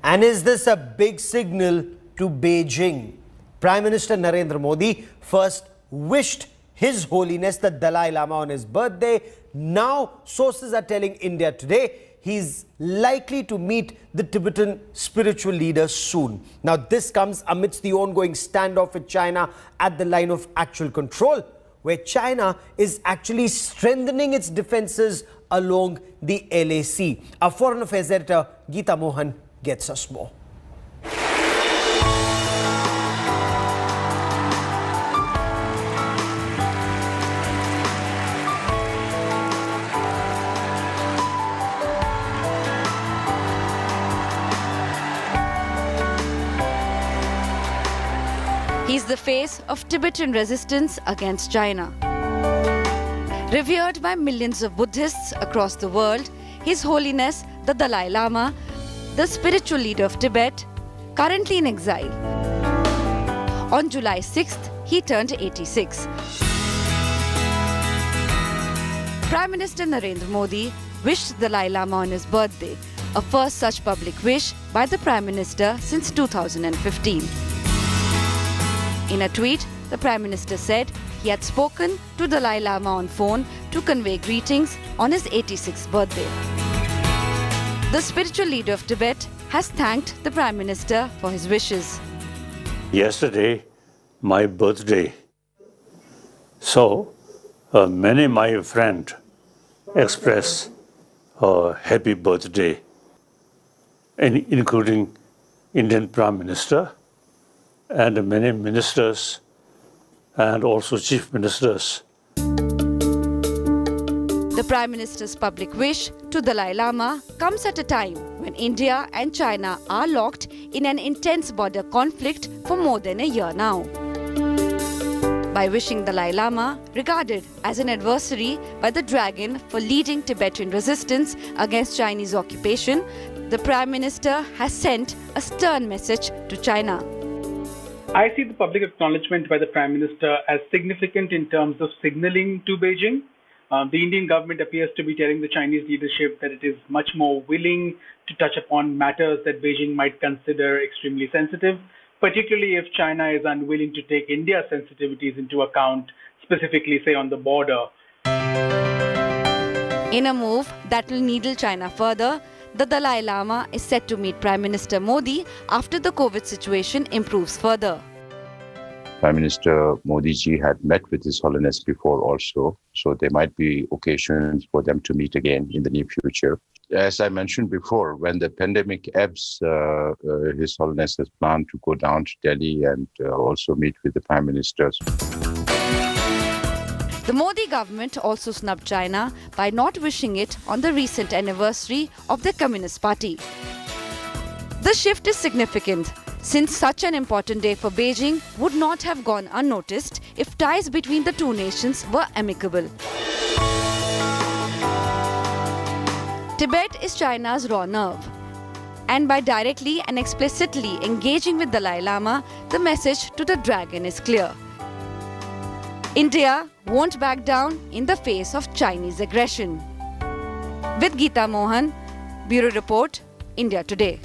And is this a big signal to Beijing? Prime Minister Narendra Modi first wished His Holiness the Dalai Lama on his birthday. Now, sources are telling India Today he's likely to meet the Tibetan spiritual leader soon. Now, this comes amidst the ongoing standoff with China at the line of actual control, where China is actually strengthening its defenses along the LAC. Our Foreign Affairs editor, Geeta Mohan, gets us more. He's the face of Tibetan resistance against China. Revered by millions of Buddhists across the world, His Holiness the Dalai Lama, the spiritual leader of Tibet, currently in exile. On July 6th, he turned 86. Prime Minister Narendra Modi wished the Dalai Lama on his birthday, a first such public wish by the Prime Minister since 2015. In a tweet, the Prime Minister said he had spoken to Dalai Lama on phone to convey greetings on his 86th birthday. The spiritual leader of Tibet has thanked the Prime Minister for his wishes. Yesterday, my birthday. So, many my friends express happy birthday, including Indian Prime Minister and many ministers and also chief ministers. The Prime Minister's public wish to Dalai Lama comes at a time when India and China are locked in an intense border conflict for more than a year now. By wishing Dalai Lama, regarded as an adversary by the dragon for leading Tibetan resistance against Chinese occupation, the Prime Minister has sent a stern message to China. I see the public acknowledgement by the Prime Minister as significant in terms of signaling to Beijing. The Indian government appears to be telling the Chinese leadership that it is much more willing to touch upon matters that Beijing might consider extremely sensitive, particularly if China is unwilling to take India's sensitivities into account, specifically, say, on the border. In a move that will needle China further, the Dalai Lama is set to meet Prime Minister Modi after the COVID situation improves further. Prime Minister Modi ji had met with His Holiness before also, so there might be occasions for them to meet again in the near future. As I mentioned before, when the pandemic ebbs, His Holiness has planned to go down to Delhi and also meet with the Prime Ministers. The Modi government also snubbed China by not wishing it on the recent anniversary of the Communist Party. The shift is significant, since such an important day for Beijing would not have gone unnoticed if ties between the two nations were amicable. Tibet is China's raw nerve. And by directly and explicitly engaging with Dalai Lama, the message to the dragon is clear. India won't back down in the face of Chinese aggression. With Geeta Mohan, Bureau Report, India Today.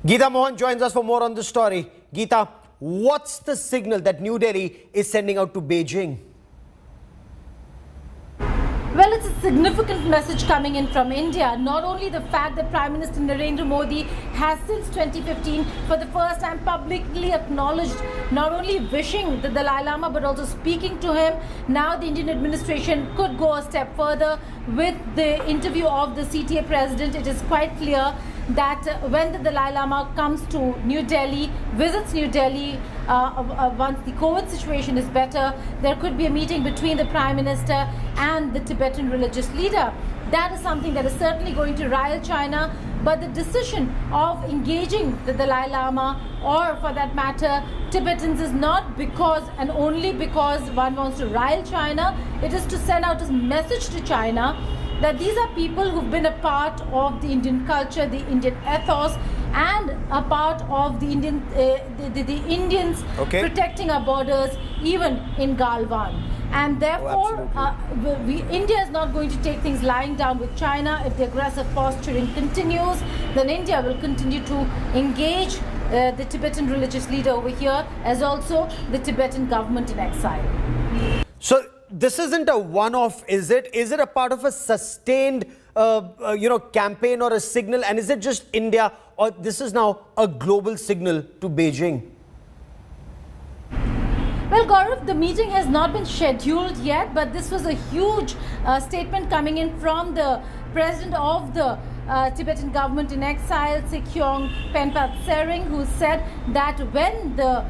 Geeta Mohan joins us for more on this story. Geeta, what's the signal that New Delhi is sending out to Beijing? Well, it's a significant message coming in from India. Not only the fact that Prime Minister Narendra Modi has since 2015 for the first time publicly acknowledged not only wishing the Dalai Lama but also speaking to him. Now the Indian administration could go a step further with the interview of the CTA president. It is quite clear that when the Dalai Lama comes to New Delhi, visits New Delhi, once the COVID situation is better, there could be a meeting between the Prime Minister and the Tibetan religious leader. That is something that is certainly going to rile China, but the decision of engaging the Dalai Lama, or for that matter Tibetans, is not because and only because one wants to rile China. It is to send out a message to China that these are people who've been a part of the Indian culture, the Indian ethos, and a part of the the Indians protecting our borders, even in Galwan. And therefore, India is not going to take things lying down with China. If the aggressive posturing continues, then India will continue to engage the Tibetan religious leader over here, as also the Tibetan government in exile. So this isn't a one-off, is it? Is it a part of a sustained, campaign or a signal? And is it just India, or this is now a global signal to Beijing? Well, Gaurav, the meeting has not been scheduled yet, but this was a huge statement coming in from the president of the Tibetan government in exile, Sekyong Penpat Tsering, who said that when the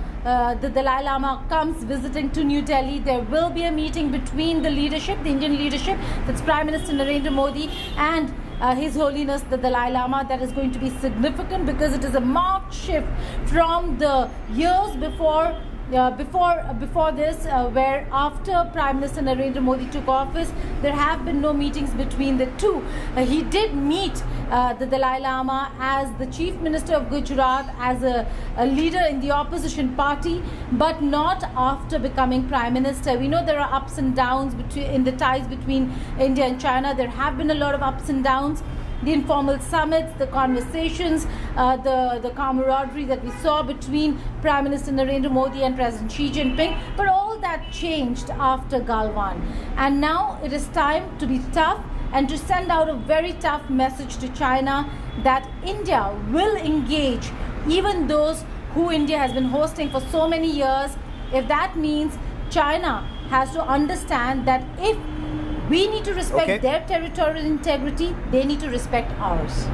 Dalai Lama comes visiting to New Delhi, there will be a meeting between the leadership, the Indian leadership, that's Prime Minister Narendra Modi, and His Holiness the Dalai Lama. That is going to be significant because it is a marked shift from the years before this, where after Prime Minister Narendra Modi took office, there have been no meetings between the two. He did meet the Dalai Lama as the Chief Minister of Gujarat, as a leader in the opposition party, but not after becoming Prime Minister. We know there are ups and downs in the ties between India and China. There have been a lot of ups and downs. The informal summits, the conversations, the camaraderie that we saw between Prime Minister Narendra Modi and President Xi Jinping. But all that changed after Galwan. And now it is time to be tough and to send out a very tough message to China that India will engage even those who India has been hosting for so many years. If that means China has to understand that if we need to respect their territorial integrity, they need to respect ours.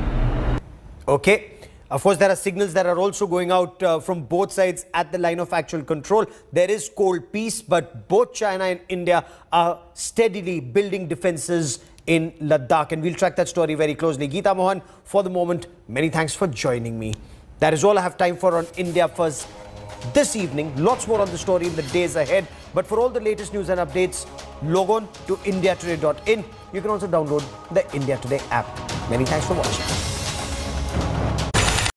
Okay. Of course, there are signals that are also going out from both sides at the line of actual control. There is cold peace, but both China and India are steadily building defenses in Ladakh. And we'll track that story very closely. Geeta Mohan, for the moment, many thanks for joining me. That is all I have time for on India First this evening. Lots more on the story in the days ahead. But for all the latest news and updates, log on to indiatoday.in. You can also download the India Today app. Many thanks for watching.